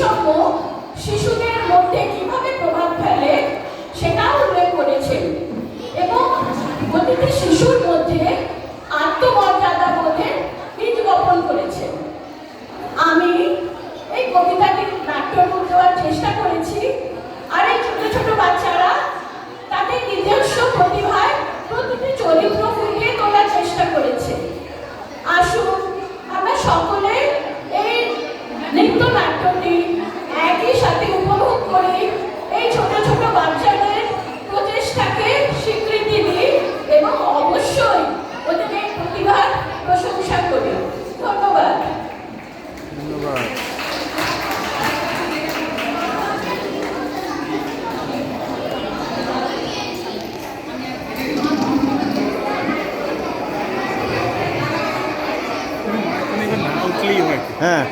বৈষম্য শিশুদের মধ্যে কিভাবে প্রভাব ফেলে সেটাও উল্লেখ করেছেন এবং প্রতিটি শিশুর মধ্যে আত্মমর্যাদা বোধের বীজ বপন করেছেন। আমি এই কবিতাটির নাট্যরূপ দেওয়ার চেষ্টা করেছি, আর এই ছোট ছোট বাচ্চারা তাদের নিজস্ব প্রতিভায় প্রতিটি চরিত্র ফুটিয়ে তোলার চেষ্টা করেছে। আসুন আমরা সকলে এই নৃত্যনাট্যটি একই সাথে উপভোগ করি, এই ছোট ছোট বাচ্চাদের প্রচেষ্টাকে স্বীকৃতি দিই এবং অবশ্যই ওদের এই প্রতিভার প্রশংসা করি। ধন্যবাদ। হ্যাঁ।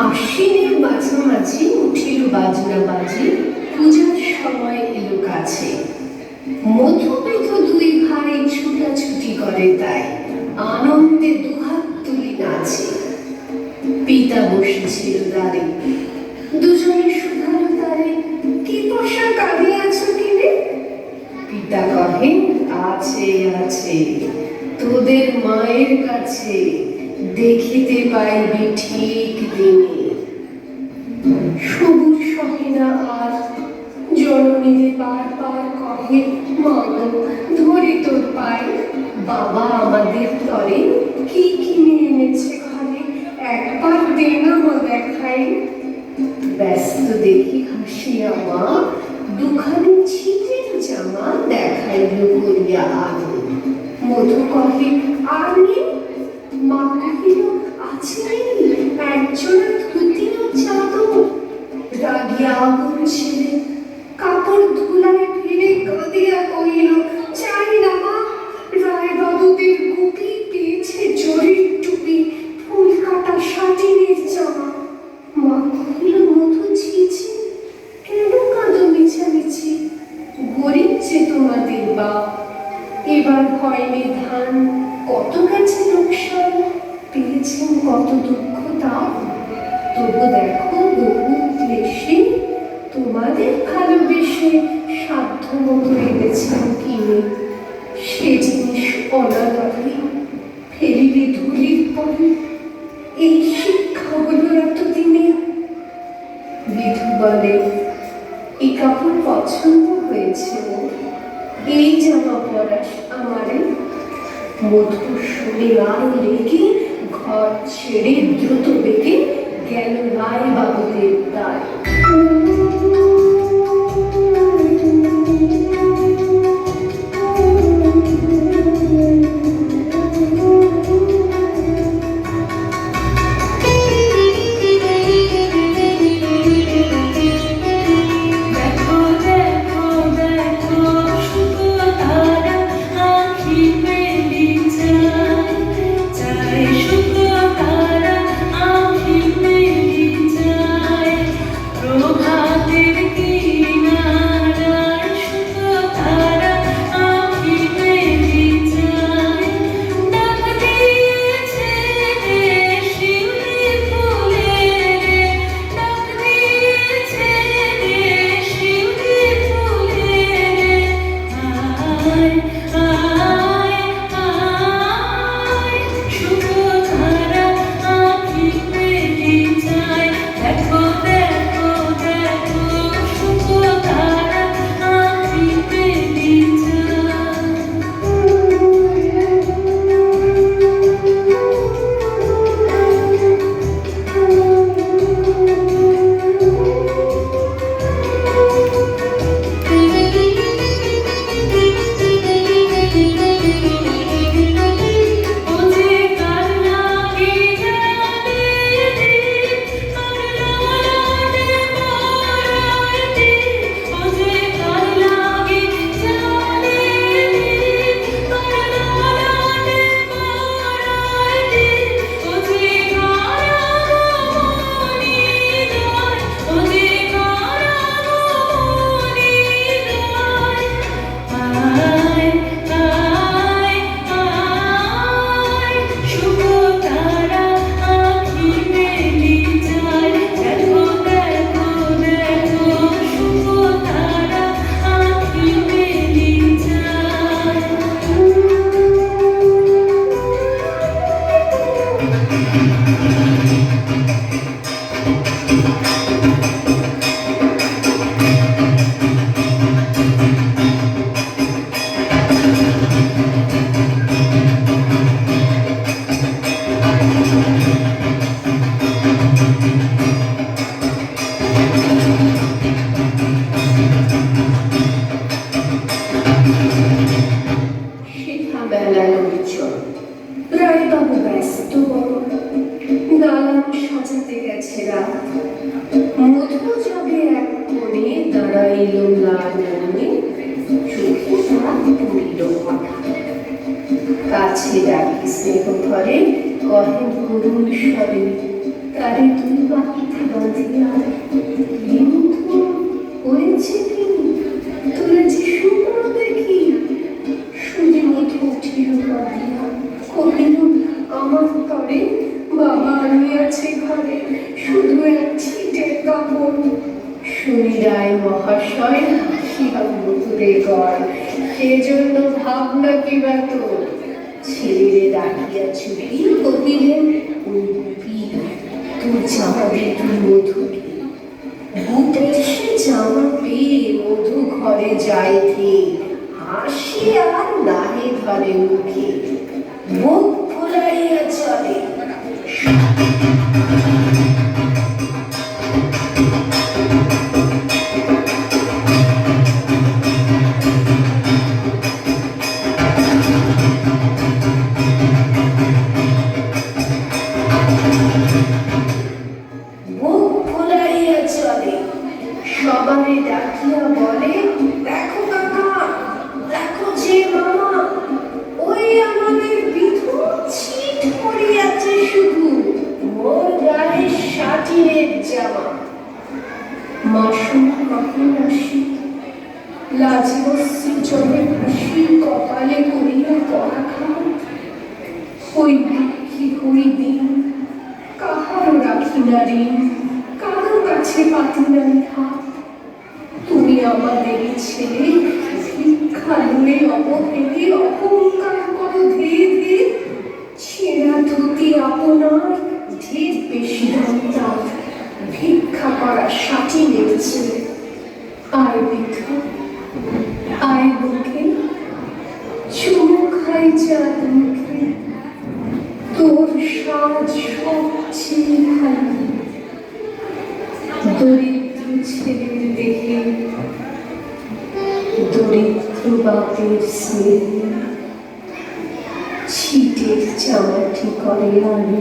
আশ্বিনের মাঝামাঝি উঠিল বাজনা বাজি, পূজার সময় এলো কাছে। মধুপেত দুই ভাই ছুটাছুটি করে তাই, আনন্দে দুহাত তুলি নাচে। পিতা বসেছিল দ্বারে, দুজনে শুধালো তারে, কি পোশাক কাঁদিয়াছ কিরে? পিতা কহেন, আছে আছে তোদের মায়ের কাছে, দেখিতে পাইবি ঠিক দিনে। সবুজ সহে না আর, জননীরে বারবার কহে, মাগো ধরি তোর পায়ে। বাবা আমাদের তরে কি কিনে এনেছে ঘরে, একবার দে না মা দেখাই। ব্যস্ত দেখি হাসিয়া মা, দুখানি ছিটের জামা দেখাইল করিয়া আলো। মধু কহে, আর নেই? মা কহিল, আছে একজোড়া ধুতি ও চাদর। রাগিয়া আগুন ছেলে কাপড় ধুলায় ফেলে কাঁদিয়া কহিল, চাই না মা। রায় বাবুদের গুপি পেয়েছে জরির টুপি, ফুল কাটা সাটিনের জামা। মা কহিল, মধু ছিছি, কেন কাঁদো মিছামিছি? গরিব যে তোমাদের বাপ, এবার হয়নি ধান, কত গেছে লোকসান, পেয়েছেন কত দুঃখ তাপ। তবু দেখো বহু ক্লেশে তোমাদের ভালো সে সাধ্য মতো এনেছেন কিনে, সে জিনিস অনাদরে ফেলিলে ধুলির পরে। এই শিক্ষা হলো এতদিনে। বিধু বলে, এই কাপড় পছন্দ হয়েছে ওর, এই জামা পরাস আমারে। মধু শুনে আর রেগে ঘর ছেড়ে দ্রুত বেগে গেল রায় বাবুদের দ্বার। কাছে রাখি স্নেহ ঘরে, কহে করুণ স্বরে, তারে দুই বাকিতে বাঁধিয়া। বিমুখ হয়েছে কি তুলেছে শুকনো দেখি, সুজি মধু উঠিল বাঁধিয়া। কহিল আমার তরে বাবা আনিয়াছে ঘরে, শুধু এক ছিটের কাপড়। শুনি রায় মহাশয় হাসিয়া মধুরে গড়, সেজন্য ভাবনা কি ব্যাত। ছেলেরে ডাকিয়া চুপি কহিলেন, উল্পি তোর জামা দিয়ে তুই মধুকে। ভূতে সে জামা পেয়ে মধু ঘরে যাইতে, হাসি আর নাহে ধরে মুখে, মুখ ফুলাইয়া চলে। সবারে ডাকিয়া বলে, দেখো কাকা, দেখো যে মামা, ওই আমাদের বিধু ছিট পড়িয়াছে শুধু, মোর গায়ে শাটিনের জামা। মাসুম কখন আসি, লাজবস্যি চলে হাসি, কপালে করিয়া পড়া খাও। ওই দুঃখী হই দিন, কাহারও রাখি না ঋণ, কারো কাছে পাতি নাই হাত। তুমি আমাদের ছেলে ভিক্ষা লুয়ে অবহেলে অহংকার করো ধীরে ধীরে ছেঁড়া ধুতি আপনার ঢের বেশি দাম তার ভিক্ষা করা সাথী নেড়েছে আয় বিধু আয় বুকে চুমু খাই চাঁদ মুখে তোর সাজ সবচেয়ে ভালো দরিদ্র ছেলের দেখে দরিদ্র বাপের স্নেহ ছিটের চামাটি করে আলো